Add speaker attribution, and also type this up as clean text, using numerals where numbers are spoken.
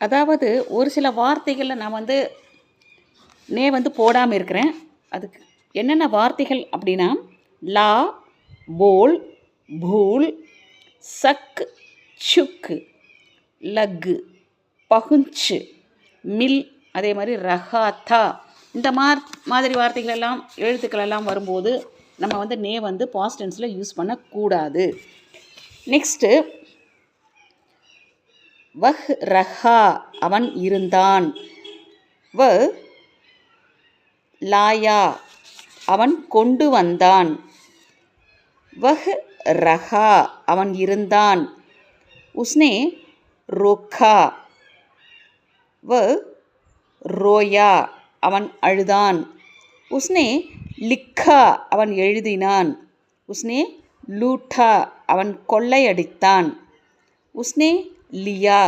Speaker 1: அதாவது ஒரு சில வார்த்தைகளில் நான் நே போடாமல் இருக்கிறேன். அதுக்கு என்னென்ன வார்த்தைகள் அப்படின்னா லா, போல், பூல், சக்கு, சுக்கு, லக்கு, பகுஞ்சு, மில், அதே மாதிரி ரஹாத்தா, இந்த மாதிரி வார்த்தைகள் எல்லாம் எழுத்துக்கள் எல்லாம் வரும்போது நம்ம நே பாஸ்ட் டென்ஸில் யூஸ் பண்ணக்கூடாது. நெக்ஸ்ட்டு வஹ் ரஹா அவன் இருந்தான். வ லாயா அவன் கொண்டு வந்தான். வஹ் ரஹா அவன் இருந்தான். உஸ்னே ரோக்கா. வ ரோயா அவன் அழுதான். உஸ்னே லிக்கா அவன் எழுதினான். உஸ்னே லூட்டா அவன் கொள்ளையடித்தான். உஸ்னே லியா